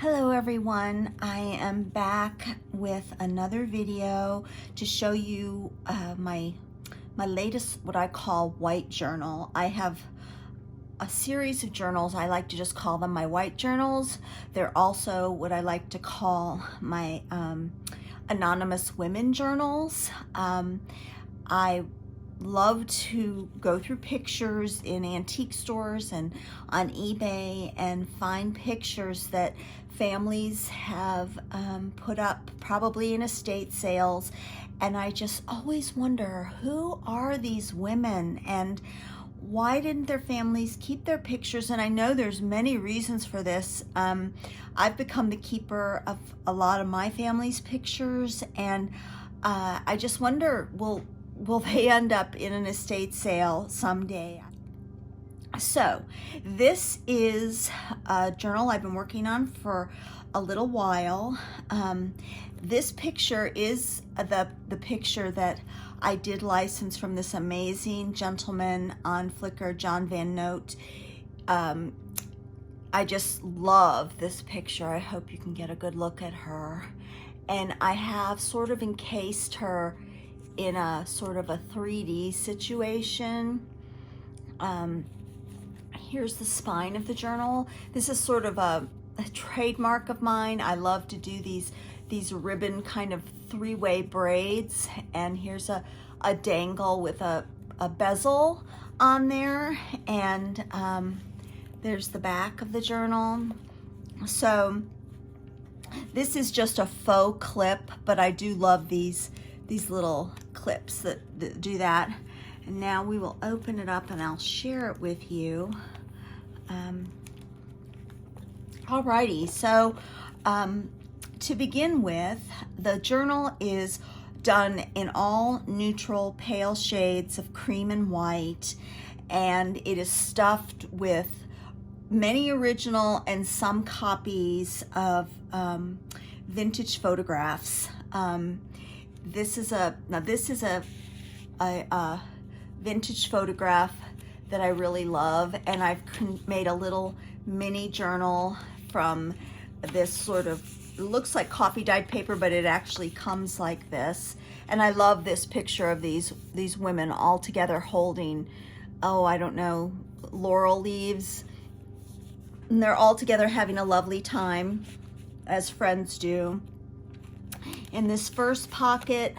Hello everyone, I am back with another video to show you my latest, what I call white journal. I have a series of journals. I like to just call them my white journals. They're also what I like to call my anonymous women journals. I love to go through pictures in antique stores and on eBay and find pictures that families have put up, probably in estate sales, and I just always wonder, who are these women and why didn't their families keep their pictures? And I know there's many reasons for this. I've become the keeper of a lot of my family's pictures, and I just wonder, will they end up in an estate sale someday? So this is a journal I've been working on for a little while. This picture is the picture that I did license from this amazing gentleman on Flickr, John Van Noate. I just love this picture. I hope you can get a good look at her. And I have sort of encased her in a sort of a 3D situation. Here's the spine of the journal. This is sort of a trademark of mine. I love to do these ribbon kind of three-way braids, and here's a dangle with a bezel on there, and there's the back of the journal. So this is just a faux clip, but I do love these little clips that do that. And now we will open it up and I'll share it with you. Alrighty, so to begin with, the journal is done in all neutral pale shades of cream and white, and it is stuffed with many original and some copies of vintage photographs. This is a vintage photograph that I really love, and I've made a little mini journal from this sort of, it looks like coffee dyed paper, but it actually comes like this. And I love this picture of these women all together holding, oh, I don't know, laurel leaves. And they're all together having a lovely time, as friends do. In this first pocket,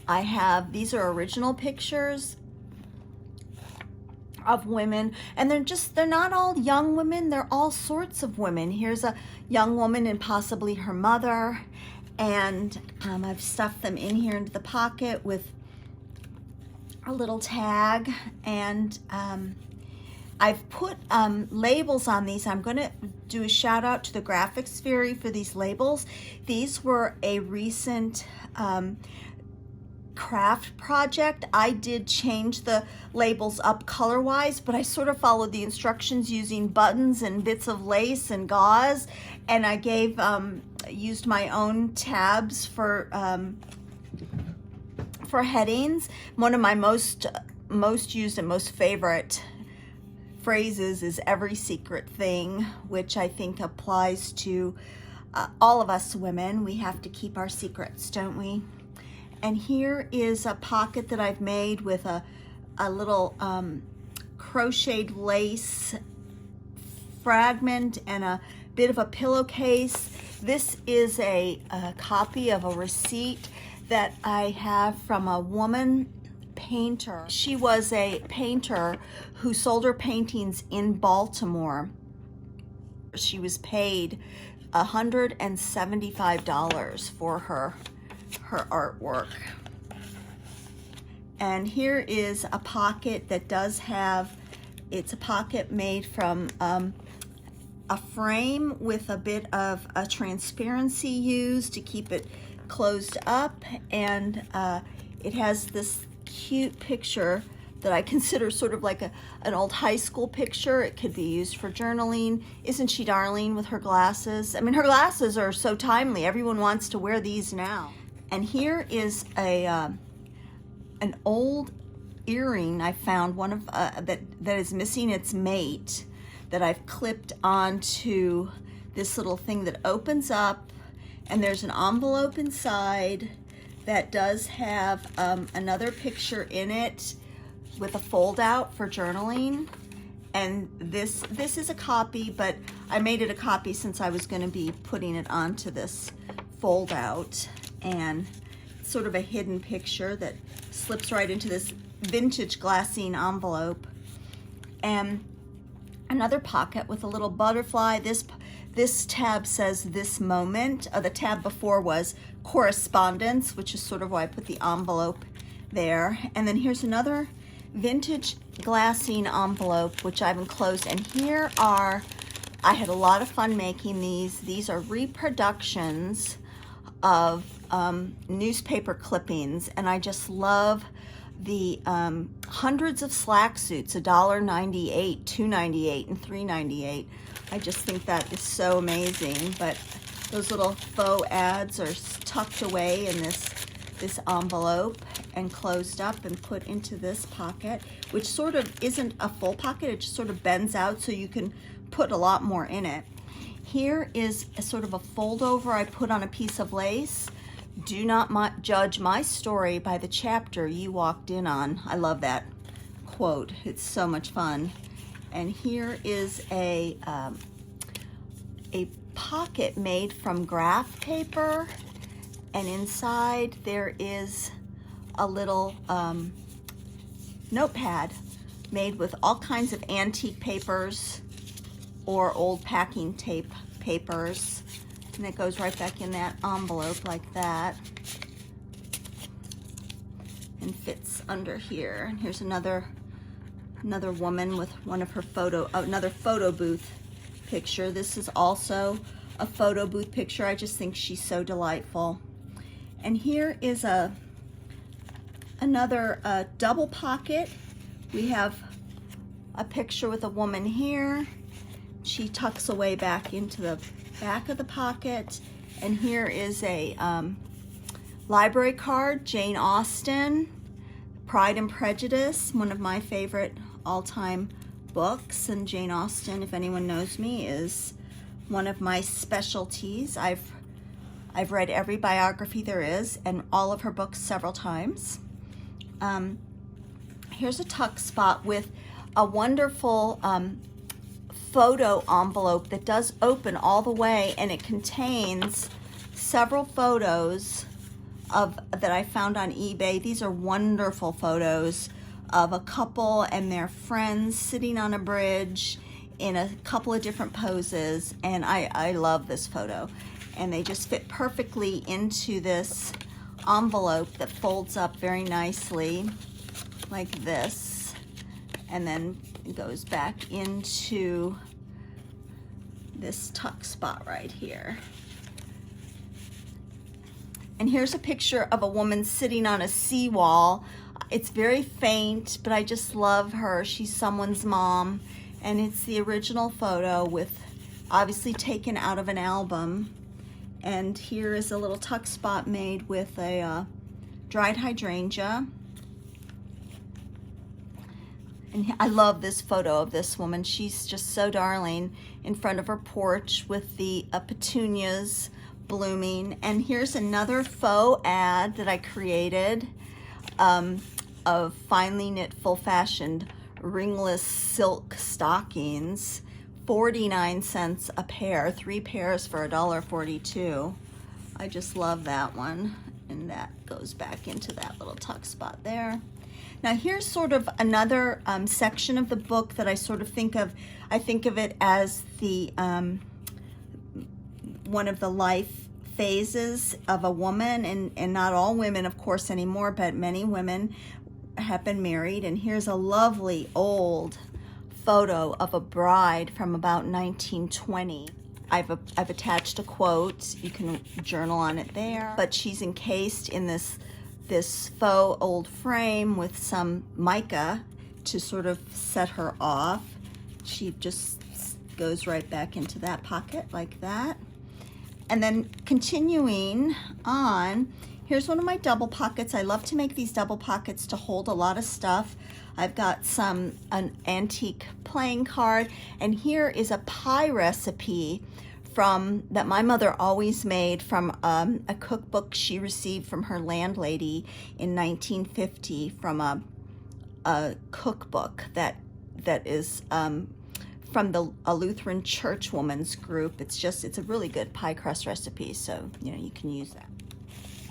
I have, these are original pictures of women, and they're not all young women, they're all sorts of women. Here's a young woman and possibly her mother, and I've stuffed them in here into the pocket with a little tag, and I've put labels on these. I'm going to do a shout out to the Graphics Fury for these labels. These were a recent craft project. I did change the labels up color wise, but I sort of followed the instructions using buttons and bits of lace and gauze, and I used my own tabs for headings. One of my most used and most favorite phrases is "every secret thing," which I think applies to all of us women. We have to keep our secrets, don't we? And here is a pocket that I've made with a little crocheted lace fragment and a bit of a pillowcase. This is a copy of a receipt that I have from a woman painter. She was a painter who sold her paintings in Baltimore. She was paid $175 for her artwork. And here is a pocket that does have, it's a pocket made from a frame with a bit of a transparency used to keep it closed up, and it has this cute picture that I consider sort of like an old high school picture. It could be used for journaling. Isn't she darling with her glasses? I mean, her glasses are so timely. Everyone wants to wear these now. And here is an old earring I found, one of that is missing its mate, that I've clipped onto this little thing that opens up, and there's an envelope inside that does have another picture in it with a fold out for journaling. And this is a copy, but I made it a copy since I was going to be putting it onto this fold out, and it's sort of a hidden picture that slips right into this vintage glassine envelope. And another pocket with a little butterfly. This tab says this moment. The tab before was correspondence, which is sort of why I put the envelope there. And then here's another vintage glassine envelope, which I've enclosed. And here are, I had a lot of fun making these. These are reproductions of newspaper clippings, and I just love the hundreds of slack suits, $1.98, $2.98, and $3.98. I just think that is so amazing. But those little faux ads are tucked away in this envelope and closed up and put into this pocket, which sort of isn't a full pocket. It just sort of bends out so you can put a lot more in it. Here is a sort of a fold over I put on a piece of lace. Do not judge my story by the chapter you walked in on. I love that quote. It's so much fun. And here is a pocket made from graph paper, and inside there is a little notepad made with all kinds of antique papers or old packing tape papers, and it goes right back in that envelope like that and fits under here. And here's another woman with one of her another photo booth picture. This is also a photo booth picture. I just think she's so delightful. And here is another double pocket. We have a picture with a woman here. She tucks away back into the back of the pocket. And here is a library card, Jane Austen, Pride and Prejudice, one of my favorite all-time books. And Jane Austen, if anyone knows me, is one of my specialties. I've read every biography there is and all of her books several times. Here's a tuck spot with a wonderful photo envelope that does open all the way, and it contains several photos that I found on eBay. These are wonderful photos of a couple and their friends sitting on a bridge in a couple of different poses, and I love this photo. And they just fit perfectly into this envelope that folds up very nicely like this, and then it goes back into this tuck spot right here. And here's a picture of a woman sitting on a seawall. It's very faint, but I just love her. She's someone's mom, and it's the original photo, with obviously taken out of an album. And here is a little tuck spot made with a dried hydrangea. And I love this photo of this woman. She's just so darling in front of her porch with the petunias blooming. And here's another faux ad that I created of finely knit, full-fashioned, ringless silk stockings. 49 cents a pair, 3 pairs for $1.42. I just love that one. And that goes back into that little tuck spot there. Now here's sort of another section of the book that I sort of think of. I think of it as the one of the life phases of a woman, and not all women, of course, anymore, but many women have been married. And here's a lovely old photo of a bride from about 1920. I've attached a quote. You can journal on it there. But she's encased in this faux old frame with some mica to sort of set her off. She just goes right back into that pocket like that. And then continuing on, here's one of my double pockets. I love to make these double pockets to hold a lot of stuff. I've got an antique playing card, and here is a pie recipe that my mother always made from a cookbook she received from her landlady in 1950 from a cookbook that is from a Lutheran church woman's group. It's a really good pie crust recipe, so you can use that.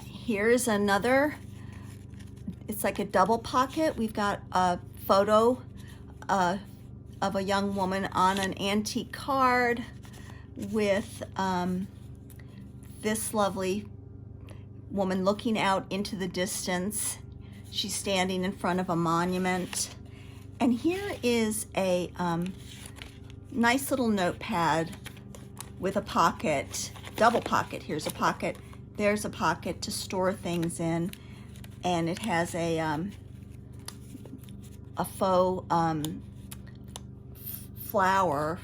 Here's another, it's like a double pocket. We've got a photo of a young woman on an antique card with this lovely woman looking out into the distance. She's standing in front of a monument. And here is a nice little notepad with a pocket, double pocket. Here's a pocket, there's a pocket to store things in, and it has a faux flower,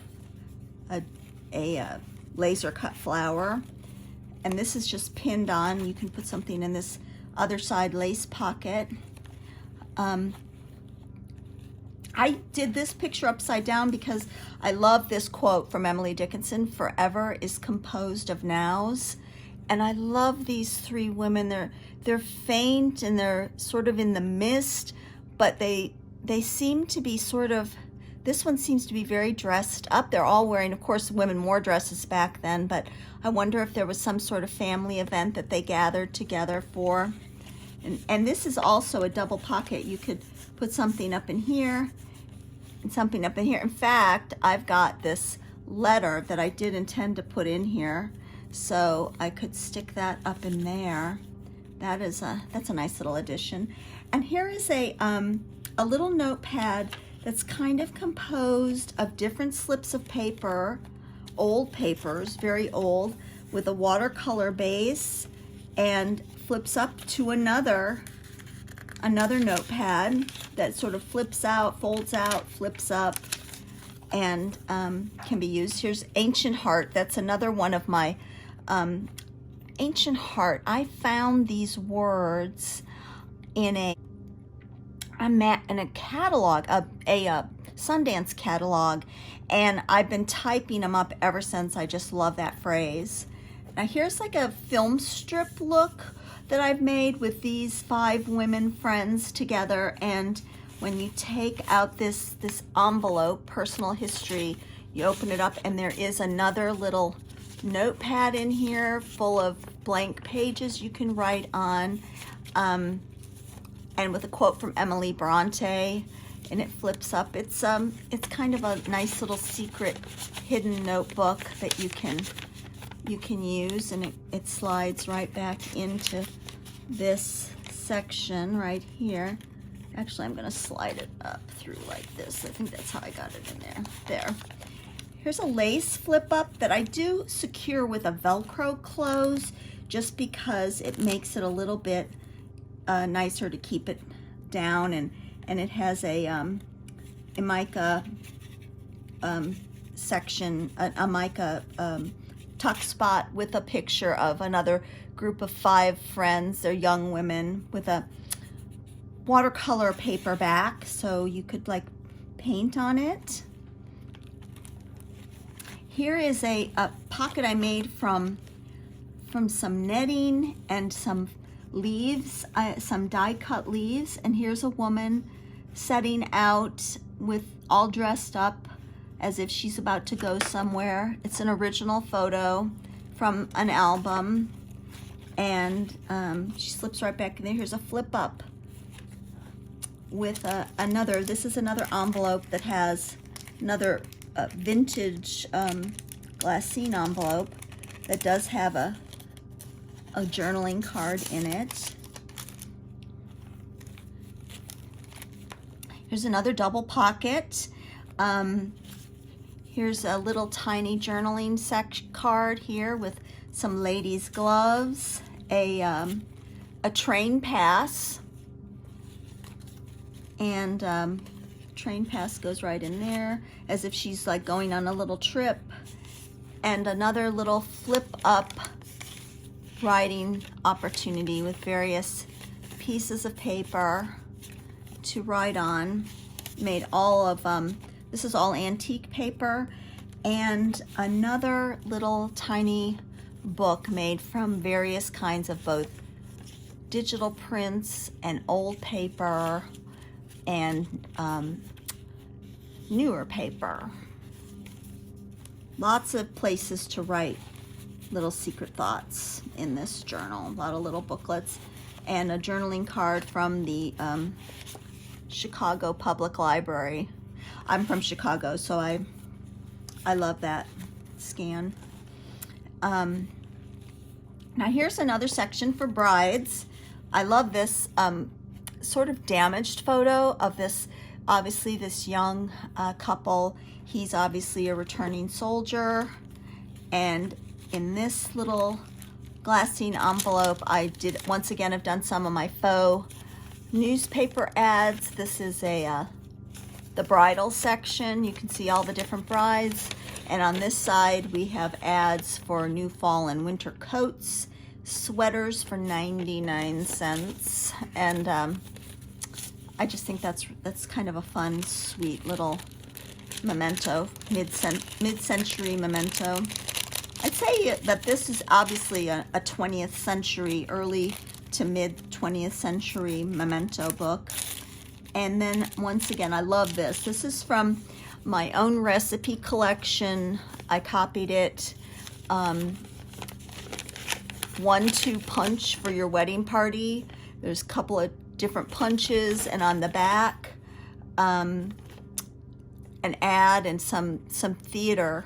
a laser cut flower, and this is just pinned on. You can put something in this other side lace pocket. I did this picture upside down because I love this quote from Emily Dickinson: "Forever is composed of nows." And I love these three women. They're faint and they're sort of in the mist, but they seem to be sort of, this one seems to be very dressed up. They're all wearing, of course, women wore dresses back then, but I wonder if there was some sort of family event that they gathered together for. And this is also a double pocket. You could put something up in here and something up in here. In fact, I've got this letter that I did intend to put in here, so I could stick that up in there. That's a nice little addition. And here is a little notepad that's kind of composed of different slips of paper, old papers, very old, with a watercolor base, and flips up to another notepad that sort of flips out, folds out, flips up, and can be used. Here's Ancient Heart. That's another one of my Ancient Heart. I found these words in a catalog, a Sundance catalog, and I've been typing them up ever since. I just love that phrase. Now here's like a film strip look that I've made with these 5 women friends together, and when you take out this envelope, personal history, you open it up and there is another little notepad in here full of blank pages you can write on, and with a quote from Emily Bronte, and it flips up. It's kind of a nice little secret hidden notebook that you can use, and it slides right back into this section right here. Actually, I'm going to slide it up through like this. I think that's how I got it in there. There. Here's a lace flip up that I do secure with a Velcro close, just because it makes it a little bit nicer to keep it down, and it has a mica section, a mica tuck spot with a picture of another group of 5 friends. They're young women with a watercolor paper back, so you could like paint on it. Here is a pocket I made from some netting and some leaves, some die cut leaves, and here's a woman setting out with all dressed up as if she's about to go somewhere. It's an original photo from an album, and she slips right back in there. Here's a flip up with this is another envelope that has another vintage glassine envelope that does have a journaling card in it. Here's another double pocket. Here's a little tiny journaling card here with some ladies' gloves, a train pass, and train pass goes right in there as if she's like going on a little trip, and another little flip up writing opportunity with various pieces of paper to write on. Made all of this is all antique paper, and another little tiny book made from various kinds of both digital prints and old paper and newer paper. Lots of places to write little secret thoughts in this journal. A lot of little booklets and a journaling card from the Chicago Public Library. I'm from Chicago, so I love that scan. Now here's another section for brides. I love this sort of damaged photo of this, obviously this young couple. He's obviously a returning soldier, and in this little glassine envelope, once again I've done some of my faux newspaper ads. This is the bridal section. You can see all the different brides, and on this side we have ads for new fall and winter coats, sweaters for 99 cents, and I just think that's kind of a fun, sweet little memento, mid-century memento. I'd say that this is obviously a 20th century, early to mid 20th century memento book. And then once again, I love this. This is from my own recipe collection. I copied it. 1-2 punch for your wedding party. There's a couple of different punches, and on the back, an ad and some theater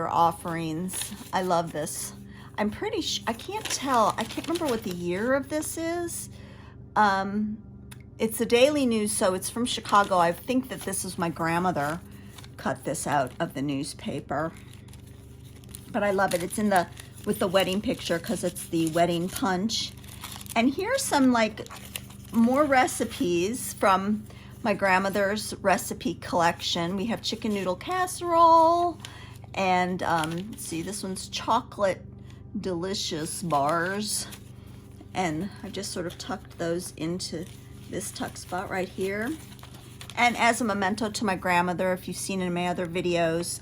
offerings. I love this. I'm pretty sure, I can't remember what the year of this is. It's a daily news, so it's from Chicago. I think that this is my grandmother cut this out of the newspaper. But I love it. It's with the wedding picture because it's the wedding punch. And here's some more recipes from my grandmother's recipe collection. We have chicken noodle casserole, and see, this one's chocolate delicious bars, and I just sort of tucked those into this tuck spot right here. And as a memento to my grandmother, if you've seen in my other videos,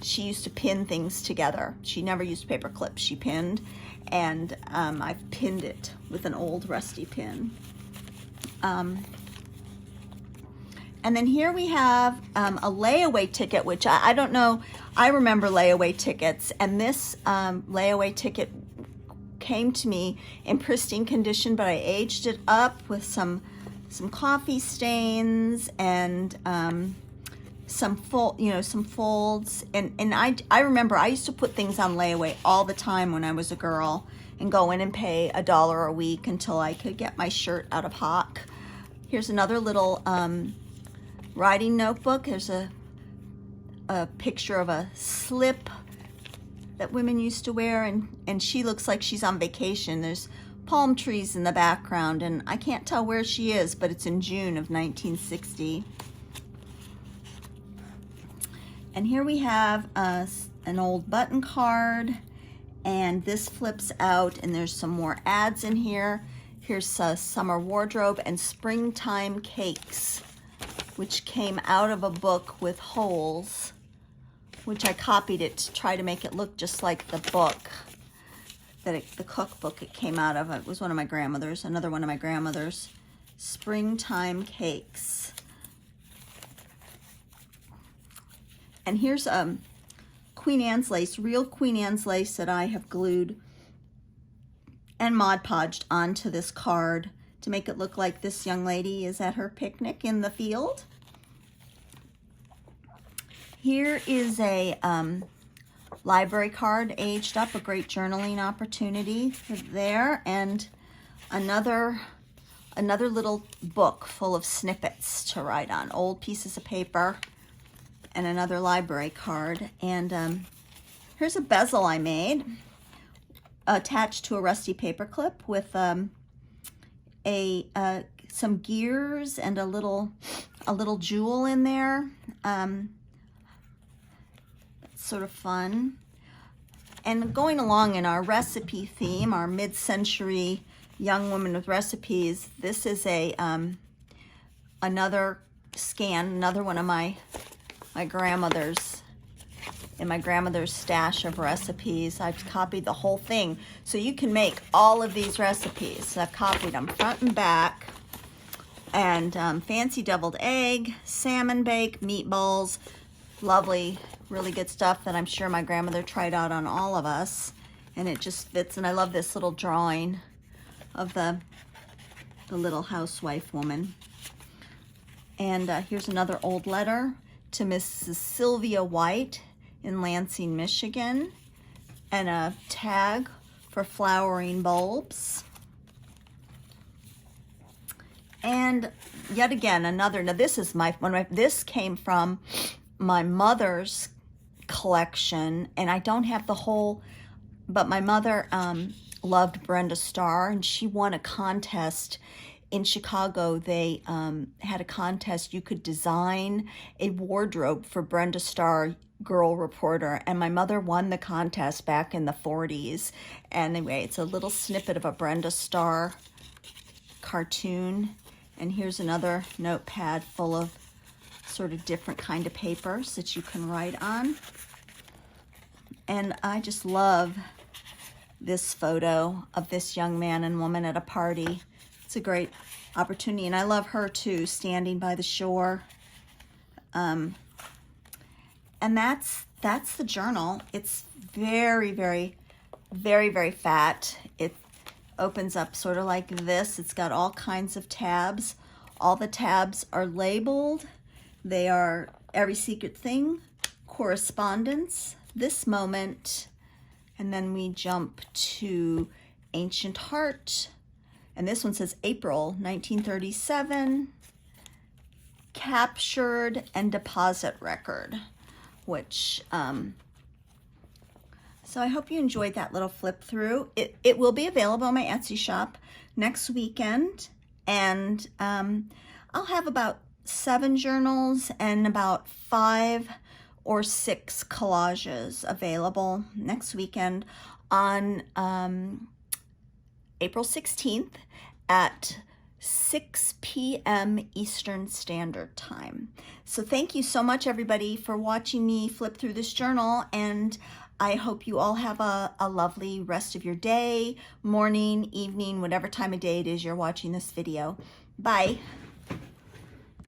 she used to pin things together. She never used paper clips, she pinned, and I've pinned it with an old rusty pin. And then here we have a layaway ticket, which I don't know, I remember layaway tickets, and this layaway ticket came to me in pristine condition, but I aged it up with some coffee stains and some folds, and I remember I used to put things on layaway all the time when I was a girl and go in and pay $1 a week until I could get my shirt out of hock. Here's another little writing notebook. There's a picture of a slip that women used to wear, and she looks like she's on vacation. There's palm trees in the background, and I can't tell where she is, but it's in June of 1960. And here we have an old button card, and this flips out, and there's some more ads in here. Here's a summer wardrobe and springtime cakes, which came out of a book with holes, which I copied it to try to make it look just like the book, the cookbook it came out of. It was one of my grandmother's, another one of my grandmother's. Springtime cakes. And here's Queen Anne's lace, real Queen Anne's lace that I have glued and Mod Podged onto this card to make it look like this young lady is at her picnic in the field. Here is a library card aged up, a great journaling opportunity there, and another little book full of snippets to write on, old pieces of paper, and another library card. And here's a bezel I made attached to a rusty paper clip with some gears and a little jewel in there. Sort of fun. And going along in our recipe theme, our mid-century young woman with recipes, this is another scan, another one of my grandmother's in my grandmother's stash of recipes. I've copied the whole thing. So you can make all of these recipes. I've copied them front and back. And fancy deviled egg, salmon bake, meatballs, lovely, really good stuff that I'm sure my grandmother tried out on all of us. And it just fits. And I love this little drawing of the little housewife woman. And here's another old letter to Mrs. Sylvia White in Lansing, Michigan, and a tag for flowering bulbs. And yet again, another, now this is this came from my mother's collection, and I don't have the whole, but my mother loved Brenda Starr, and she won a contest in Chicago. They had a contest. You could design a wardrobe for Brenda Starr, girl reporter, and my mother won the contest back in the 40s. Anyway, it's a little snippet of a Brenda Starr cartoon. And here's another notepad full of sort of different kind of papers that you can write on. And I just love this photo of this young man and woman at a party. It's a great opportunity, and I love her too, standing by the shore. And that's the journal. It's very, very, very, very fat. It opens up sort of like this. It's got all kinds of tabs. All the tabs are labeled. They are every secret thing, correspondence, this moment, and then we jump to ancient heart. And this one says April 1937, captured and deposit record, which, so I hope you enjoyed that little flip through. It will be available on my Etsy shop next weekend. And I'll have about 7 journals and about 5 or 6 collages available next weekend on April 16th at 6 p.m. Eastern Standard Time. So thank you so much, everybody, for watching me flip through this journal, and I hope you all have a lovely rest of your day, morning, evening, whatever time of day it is you're watching this video. Bye.